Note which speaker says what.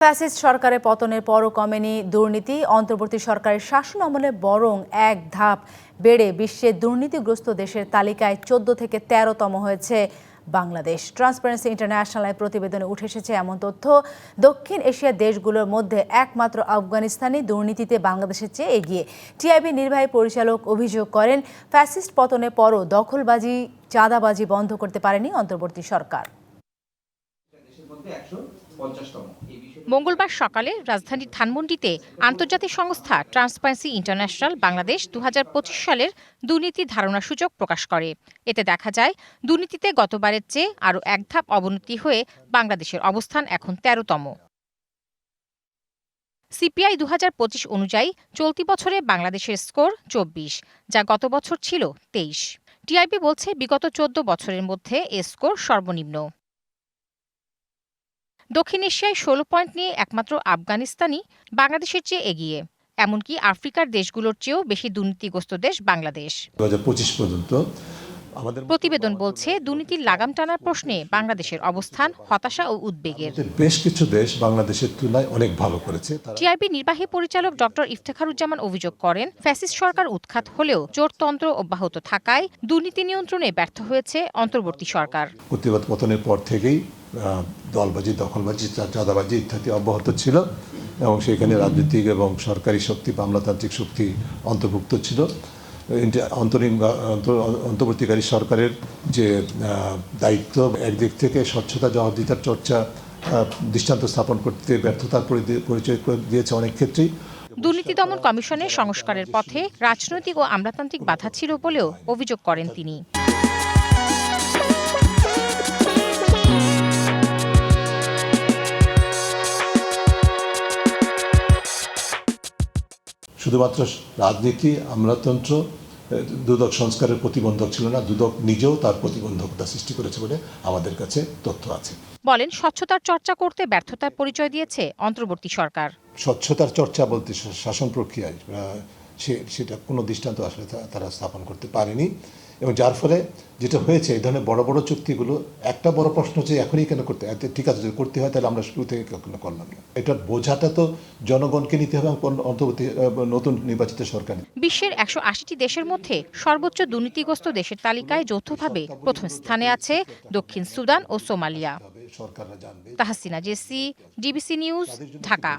Speaker 1: Fascist সরকারের পতনের পরও কমেনি দুর্নীতি। অন্তর্বর্তী সরকারের শাসন আমলে বরং এক ধাপ বেড়ে বিশ্বের দুর্নীতিগ্রস্ত দেশের তালিকায় 14 থেকে 13তম হয়েছে বাংলাদেশ। ট্রান্সপারেন্সি ইন্টারন্যাশনাল প্রতিবেদনে উঠে এসেছে এমন তথ্য। দক্ষিণ এশিয়ার দেশগুলোর মধ্যে একমাত্র আফগানিস্তানই দুর্নীতিতে বাংলাদেশের চেয়ে এগিয়ে। টিআইবি নির্বাহী পরিচালক অভিযোগ করেন, ফ্যাসিস্ট পতনের পরও দখলবাজি, চাঁদাবাজি বন্ধ করতে পারেনি অন্তর্বর্তী সরকার।
Speaker 2: মঙ্গলবার সকালে রাজধানীর ধানমন্ডিতে আন্তর্জাতিক সংস্থা ট্রান্সপারেন্সি ইন্টারন্যাশনাল বাংলাদেশ 2025 সালের দুর্নীতি ধারণা সূচক প্রকাশ করে। এতে দেখা যায়, দুর্নীতিতে গতবারের চেয়ে আরও এক ধাপ অবনতি হয়ে বাংলাদেশের অবস্থান এখন 13তম। সিপিআই 2025 অনুযায়ী চলতি বছরে বাংলাদেশের স্কোর 24, যা গত বছর ছিল 23। টিআইবি বলছে, বিগত 14 বছরের মধ্যে এ স্কোর সর্বনিম্ন। দক্ষিণ এশিয়ায় 16 পয়েন্ট নিয়ে একমাত্র আফগানিস্তানই বাংলাদেশের চেয়ে এগিয়ে। এমনকি আফ্রিকার দেশগুলোর চেয়েও বেশি দুর্নীতিগ্রস্ত দেশ বাংলাদেশ।
Speaker 3: 2025 পর্যন্ত
Speaker 2: প্রতিবেদন বলছে, দুর্নীতির লাগাম টানার প্রশ্নে বাংলাদেশের অবস্থান হতাশা ও উদ্বেগের।
Speaker 3: বেশ কিছু দেশ বাংলাদেশের তুলনায় অনেক ভালো করেছে।
Speaker 2: টিআইবি নির্বাহী পরিচালক ডক্টর ইফতেখারুজ্জামান অভিযোগ করেন, ফ্যাসিস্ট সরকার উৎখাত হলেও জোটতন্ত্র অব্যাহত থাকায় দুর্নীতি নিয়ন্ত্রণে ব্যর্থ হয়েছে অন্তর্বর্তী সরকার।
Speaker 3: প্রতিবাদ পতনের পর থেকেই দলবাজি, দখলবাজি, চাঁদাবাজি ইত্যাদি অব্যাহত ছিল এবং সেখানে রাজনৈতিক এবং সরকারি শক্তি, আমলাতান্ত্রিক শক্তি অন্তর্ভুক্ত ছিল। অন্তর্বর্তীকারী সরকারের যে দায়িত্ব, একদিক থেকে স্বচ্ছতা, জবাবদিহিতার চর্চা দৃষ্টান্ত স্থাপন করতে ব্যর্থতার পরিচয় দিয়েছে অনেক ক্ষেত্রেই।
Speaker 2: দুর্নীতি দমন কমিশনের সংস্কারের পথে রাজনৈতিক ও আমলাতান্ত্রিক বাধা ছিল বলেও অভিযোগ করেন তিনি।
Speaker 3: শুধুমাত্র রাজনীতি, আমলাতন্ত্র, দুদক সংস্কারের প্রতিবন্ধক ছিল না, দুদক নিজেও তার প্রতিবন্ধকতা সৃষ্টি করেছে বলে আমাদের কাছে তথ্য আছে।
Speaker 2: বলেন, স্বচ্ছতার চর্চা করতে ব্যর্থতার পরিচয় দিয়েছে অন্তর্বর্তী সরকার।
Speaker 3: স্বচ্ছতার চর্চা বলতে শাসন প্রক্রিয়ায় সেটা কোনো দৃষ্টান্ত আসলে তারা স্থাপন করতে পারেনি এবং যার ফলে যেটা হয়েছে, এই ধরনের বড় বড় চুক্তিগুলো, একটা বড় প্রশ্ন হচ্ছে এখনই কেন করতে, ঠিক আছে যদি করতে হয় তাহলে আমরা শুরু থেকে কখনো করলাম না। এটার বোঝাটা তো জনগণকে নিতে হবে এবং অন্তর্বর্তী নতুন নির্বাচিত সরকার।
Speaker 2: বিশ্বের 180টি দেশের মধ্যে সর্বোচ্চ দুর্নীতিগ্রস্ত দেশের তালিকায় যৌথভাবে প্রথম স্থানে আছে দক্ষিণ সুদান ও Somalia. Tahsina Jessy, DBC news, Dhaka.